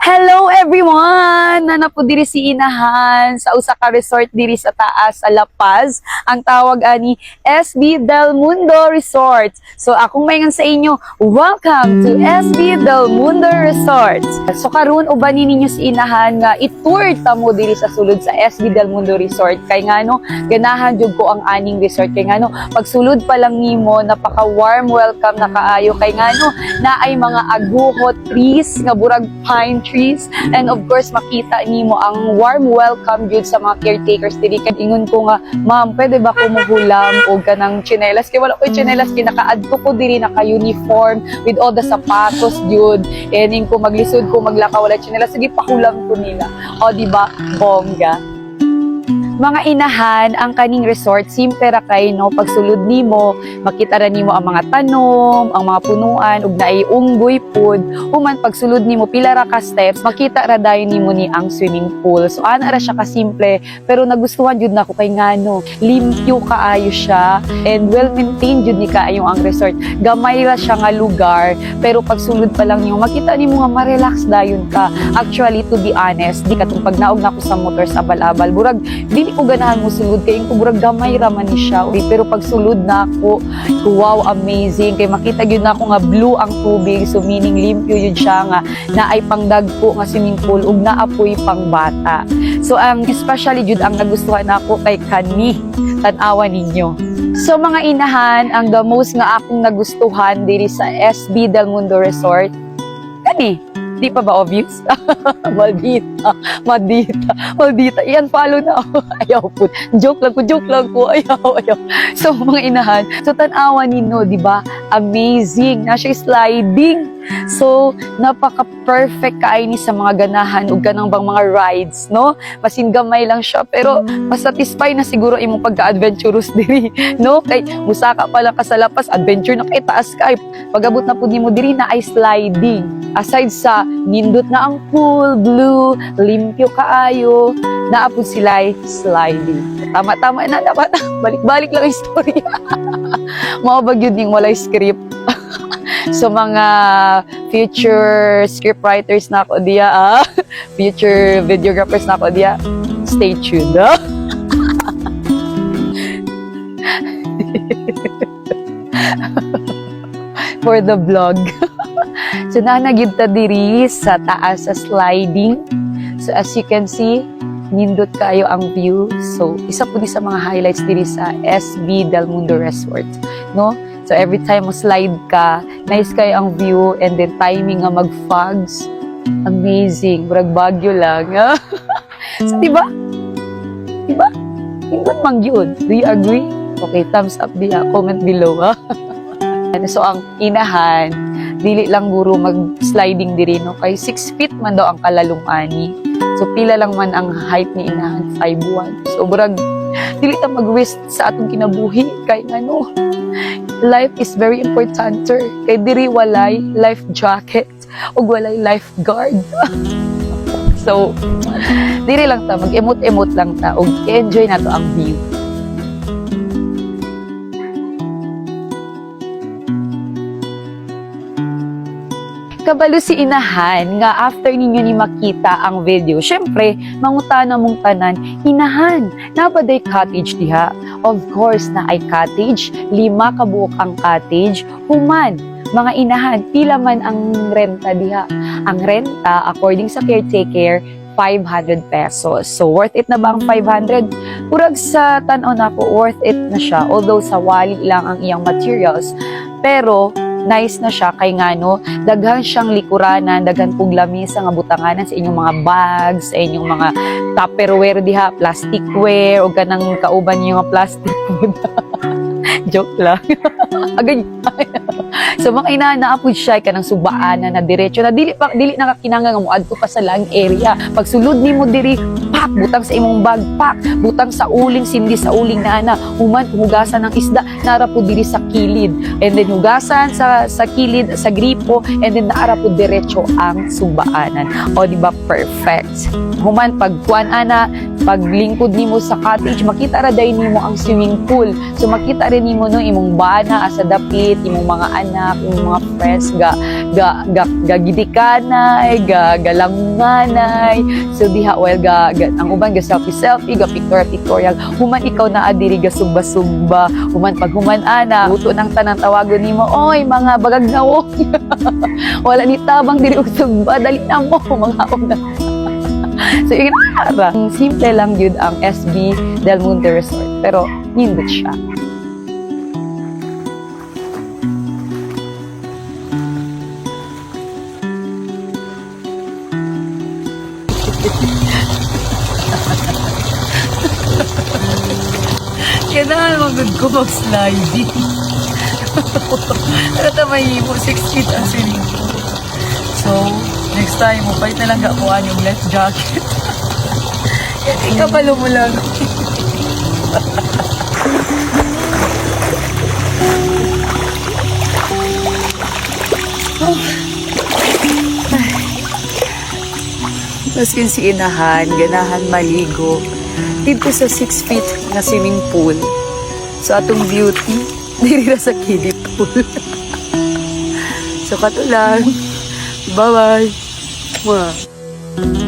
Hello everyone! Nana po diri si Inahan sa usa ka resort diri sa taas sa La Paz. Ang tawag ani SB Del Mundo Resort. So akong mayngan sa inyo, welcome to SB Del Mundo Resort. So karon ubani ninyo si Inahan nga i-tour ta mo diri sa sulod sa SB Del Mundo Resort. Kay ngano ganahan jud ko ang aning resort kay ngano pagsulod pa lang nimo napaka warm welcome na kaayo kay ngano naay mga aguhot trees nga burag pine trees and of course makita nimo ang warm welcome jud sa mga caretakers diri kay ingon ko nga ma'am pwede ba ko mohulam og kanang tsinelas kay wala ko tsinelas kay nakaadto ko diri naka uniform with all the sapatos jud and in ko maglisod ko maglakaw wala tsinelas sige pahulam ko nila o di ba bongga. Mga Inahan, ang kaning resort, simple ra kay no, pagsulod nimo, makita ra nimo ang mga tanom, ang mga punuan, ug naay unggoy pod. Human pagsulod nimo pila ra ka steps, makita ra dayon nimo ni ang swimming pool. So ana ra siya ka simple, pero nagustuhan jud nako kay ngano, limpyo kaayo siya and well maintained jud ni kaayo ang resort. Gamay ra siya nga lugar, pero pagsulod pa lang nimo, makita nimo nga ma-relax dayon ka. Actually to be honest, di katong pag naog nako sa motor sa abal-abal, burag dili ko ganahan mo sulod kay ko burag gamay ra man ni siya pero pag sulod na ako wow amazing kay makita gyud na ako nga blue ang tubig so meaning limpyo yun siya nga naay pangdagko nga swimming pool ug naapoy pang bata so ang especially jud ang nagustuhan nako kay kani tan-awan ninyo. So mga Inahan, ang the most nga akong nagustuhan diri sa SB Del Mundo Resort kani di pa ba obvious? Maldita. Iyan, follow na ako. Ayaw po. Joke lang po. Ayaw. So, mga Inahan, so tan-awan ninyo, di ba? Amazing. Na siya sliding. So, napaka-perfect kaay ni sa mga ganahan ug kanang bang mga rides, no? Masin gamay lang siya, pero masatisfy na siguro imong pagka-adventurous diri, no? Kay musaka pa lang ka sa lapas, adventure na kay taas kay. Pag-abot na pud nimo diri na ay sliding. Aside sa nindot na ang pool, blue, limpyo kaayo, naapod sila sliding. Tama na dapat. Balik-balik lang ang istorya. Mao ba gyud ning walay script? So mga future scriptwriters na ako diya, future videographers na ako diya, stay tuned. For the vlog. So nanagid ta diri sa taas sa sliding. So as you can see, nindot kayo ang view. So isa po sa mga highlights diri sa SB Del Mundo Resort, no? So every time mo slide ka, nice kayo ang view and then timing nga mag-fogs. Amazing, murag Baguio lang. So diba? Nindot mang yun. Do you agree? Okay, thumbs up diya, comment below. So ang Inahan, dili lang guro mag-sliding diri no kay 6 feet man daw ang kalalong ani. So pila lang man ang height ni Inahan, 5'1". So burag dili ta mag-risk sa atong kinabuhi kay ngano. Life is very important, sir. Kay diri walay life jacket ug walay lifeguard. So diri lang ta mag-emot-emot lang ta ug enjoy nato ang view. Kabalo si Inahan nga after ninyo ni makita ang video, syempre, mangutana mong tanan, Inahan, napaday cottage diha? Of course, na ay cottage, 5 kabuok ang cottage, human, mga Inahan, pila man ang renta diha? Ang renta, according sa caretaker, 500 pesos. So, worth it na ba ang 500? Purag sa tanaw na ko, worth it na siya. Although sa wali lang ang iyang materials. Pero, nice na siya kay ngano daghan siyang likuranan daghan pug lamisa nga butanganan sa inyong mga bags sa inyong mga tupperware diha plasticware o kanang kauban niyo nga plastic food. Joke lang. Agad. So mga Inahan naapod siya kanang subaanan na diretso na dili nakakinanga nga moadto pa sa lang area. Pagsulod nimo diri, pak butang sa imong bag, pak butang sa uling sindi sa uling na ana. Human hugasan ng isda nara po diri sa kilid. And then hugasan sa kilid sa gripo and then naara po diretso ang subaanan. O di ba perfect. Human pag kuan ana paglingkod nimo sa cottage makita ra day nimo ang swimming pool. So makita rin nimo no imong bana asa dapit, imong mga anak, imong mga friends gidikanay, galangunganay. So diha while ang uban ga selfie, ga pictorial. Human ikaw na adiri ga sugba-sugba. Human pag human ana, uto nang tanang tawagon nimo, oy mga bagagnawo. Wala ni tabang diri og sugba, dali na mo mga una. So, inara. Simple lang yun ang SB Del Mundo Resort. Pero, nindot siya. Kailangan magod ko mag-sliding. Pero tamay mo, 6 feet ang swimming pool. So, next time, mapait na lang gakuhaan yung life jacket. Hindi ka pa lumulang. Maskin si inahan, ganahan maligo. Dito sa 6 feet na swimming pool. So, atong beauty, diri na sa kiddie pool. So, katulang. Bye-bye. Mwah.